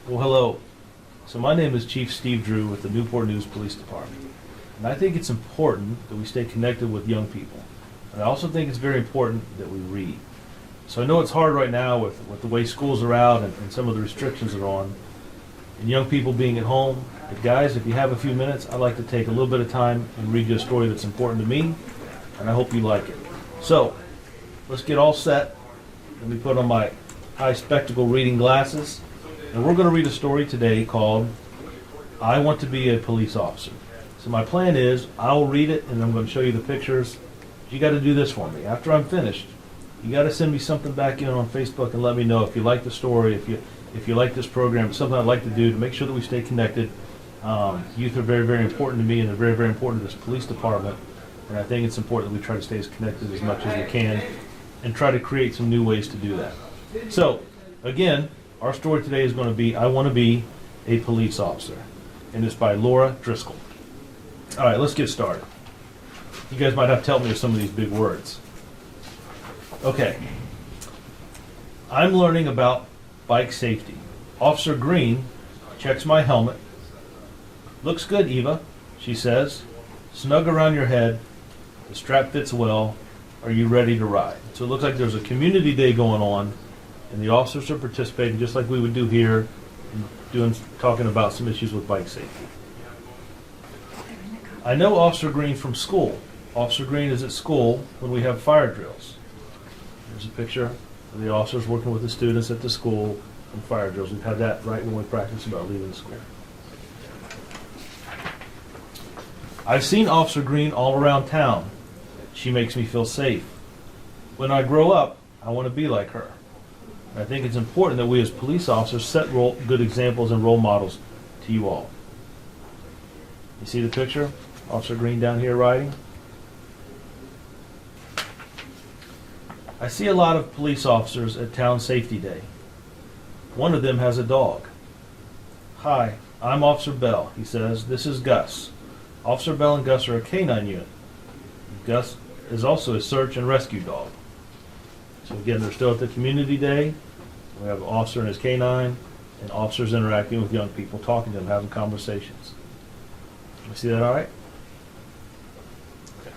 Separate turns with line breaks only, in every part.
Well, hello. So my name is Chief Steve Drew with the Newport News Police Department. And I think it's important that we stay connected with young people. And I also think it's very important that we read. So I know it's hard right now with the way schools are out and some of the restrictions are on, and young people being at home. But guys, if you have a few minutes, I'd like to take a little bit of time and read you a story that's important to me, and I hope you like it. So, let's get all set. Let me put on my high spectacle reading glasses. And we're going to read a story today called I Want to Be a Police Officer. So my plan is I'll read it and I'm going to show you the pictures. You got to do this for me. After I'm finished, you got to send me something back in on Facebook and let me know if you like the story, if you like this program. It's something I'd like to do to make sure that we stay connected. Youth are very, very important to me, and they're very, very important to this police department. And I think it's important that we try to stay as connected as much as we can and try to create some new ways to do that. So, again, our story today is going to be I Want to Be a Police Officer, and it's by Laura Driscoll. All right, let's get started. You guys might have to help me with some of these big words. Okay. I'm learning about bike safety. Officer Green checks my helmet. Looks good, Eva, she says. Snug around your head. The strap fits well. Are you ready to ride? So it looks like there's a community day going on, and the officers are participating just like we would do here, talking about some issues with bike safety. I know Officer Green from school. Officer Green is at school when we have fire drills. There's a picture of the officers working with the students at the school in fire drills. We've had that right when we practice about leaving school. I've seen Officer Green all around town. She makes me feel safe. When I grow up, I want to be like her. I think it's important that we as police officers set good examples and role models to you all. You see the picture? Officer Green down here riding. I see a lot of police officers at Town Safety Day. One of them has a dog. Hi, I'm Officer Bell, he says. This is Gus. Officer Bell and Gus are a canine unit. Gus is also a search and rescue dog. So again, they're still at the community day. We have an officer and his canine, and officers interacting with young people, talking to them, having conversations. You see that all right? Okay.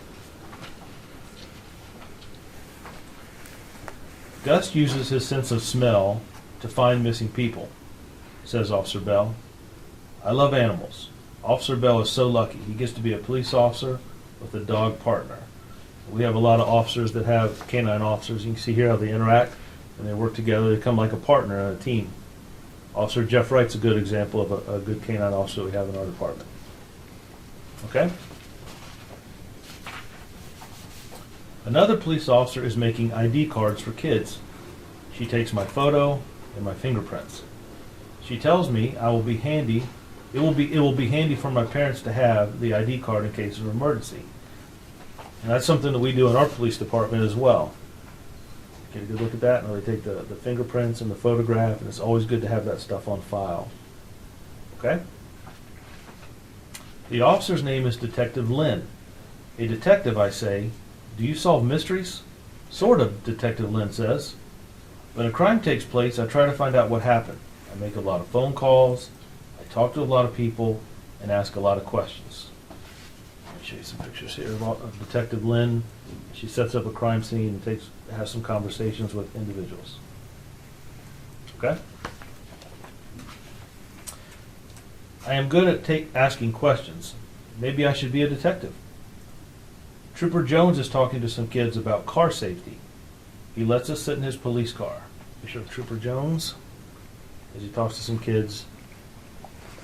Gus uses his sense of smell to find missing people, says Officer Bell. I love animals. Officer Bell is so lucky. He gets to be a police officer with a dog partner. We have a lot of officers that have canine officers. You can see here how they interact and they work together. They come like a partner and a team. Officer Jeff Wright's a good example of a good canine officer we have in our department. Okay? Another police officer is making ID cards for kids. She takes my photo and my fingerprints. She tells me I will be handy. It will be handy for my parents to have the ID card in case of emergency. And that's something that we do in our police department as well. Get a good look at that, and they take the fingerprints and the photograph, and it's always good to have that stuff on file. Okay? The officer's name is Detective Lynn. A detective, I say. Do you solve mysteries? Sort of, Detective Lynn says. When a crime takes place, I try to find out what happened. I make a lot of phone calls, I talk to a lot of people, and ask a lot of questions. Let me show you some pictures here of Detective Lynn. She sets up a crime scene and has some conversations with individuals. Okay? I am good at asking questions. Maybe I should be a detective. Trooper Jones is talking to some kids about car safety. He lets us sit in his police car. Picture of Trooper Jones as he talks to some kids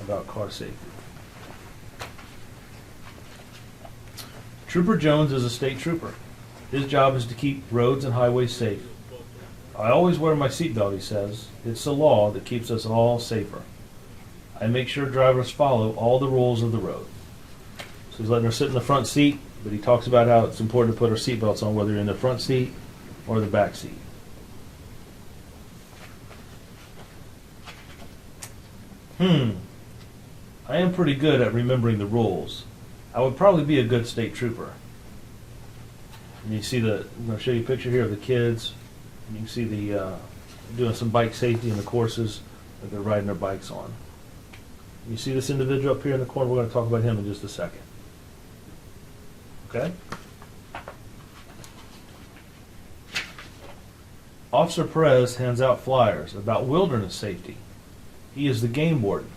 about car safety. Trooper Jones is a state trooper. His job is to keep roads and highways safe. I always wear my seatbelt, he says. It's the law that keeps us all safer. I make sure drivers follow all the rules of the road. So he's letting her sit in the front seat, but he talks about how it's important to put our seatbelts on, whether you're in the front seat or the back seat. I am pretty good at remembering the rules. I would probably be a good state trooper. And you see I'm going to show you a picture here of the kids. And you can see the doing some bike safety in the courses. that they're riding their bikes on. You see this individual up here in the corner? We're going to talk about him in just a second. Okay? Officer Perez hands out flyers about wilderness safety. He is the game warden.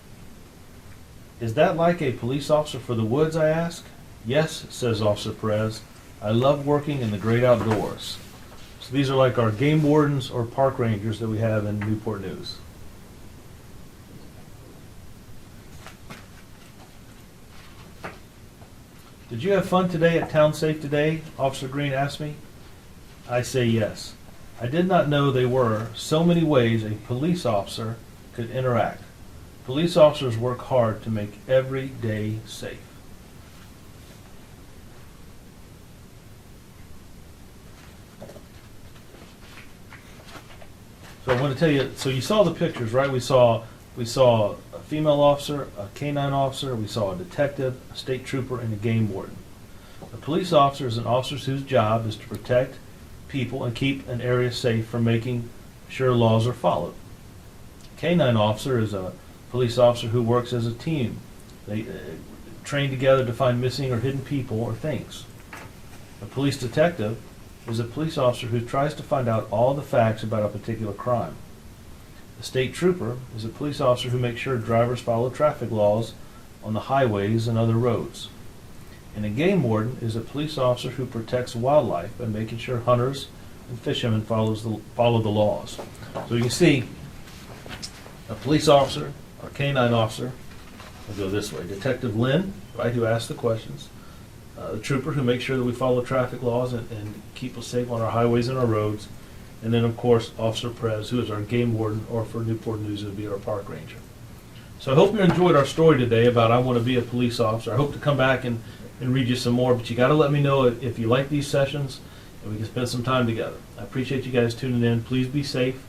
Is that like a police officer for the woods, I ask? Yes, says Officer Perez. I love working in the great outdoors. So these are like our game wardens or park rangers that we have in Newport News. Did you have fun today at Town Safe Today? Officer Green asked me. I say yes. I did not know there were so many ways a police officer could interact. Police officers work hard to make every day safe. So I want to tell you, so you saw the pictures, right? We saw a female officer, a canine officer, we saw a detective, a state trooper, and a game warden. A police officer is an officer whose job is to protect people and keep an area safe from making sure laws are followed. A canine officer is a police officer who works as a team. They train together to find missing or hidden people or things. A police detective is a police officer who tries to find out all the facts about a particular crime. A state trooper is a police officer who makes sure drivers follow traffic laws on the highways and other roads. And a game warden is a police officer who protects wildlife by making sure hunters and fishermen follow the laws. So you can see a police officer, a canine officer, we'll go this way, Detective Lynn, right, who asks the questions, the trooper who makes sure that we follow traffic laws and keep us safe on our highways and our roads, and then of course Officer Perez, who is our game warden, or for Newport News it would be our park ranger. So I hope you enjoyed our story today about I want to be a police officer. I hope to come back and read you some more, but you got to let me know if you like these sessions and we can spend some time together. I appreciate you guys tuning in. Please be safe.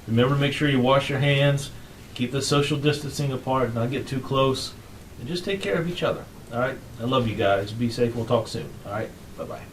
Remember to make sure you wash your hands, keep the social distancing apart, not get too close, and just take care of each other. All right? I love you guys. Be safe. We'll talk soon. All right? Bye-bye.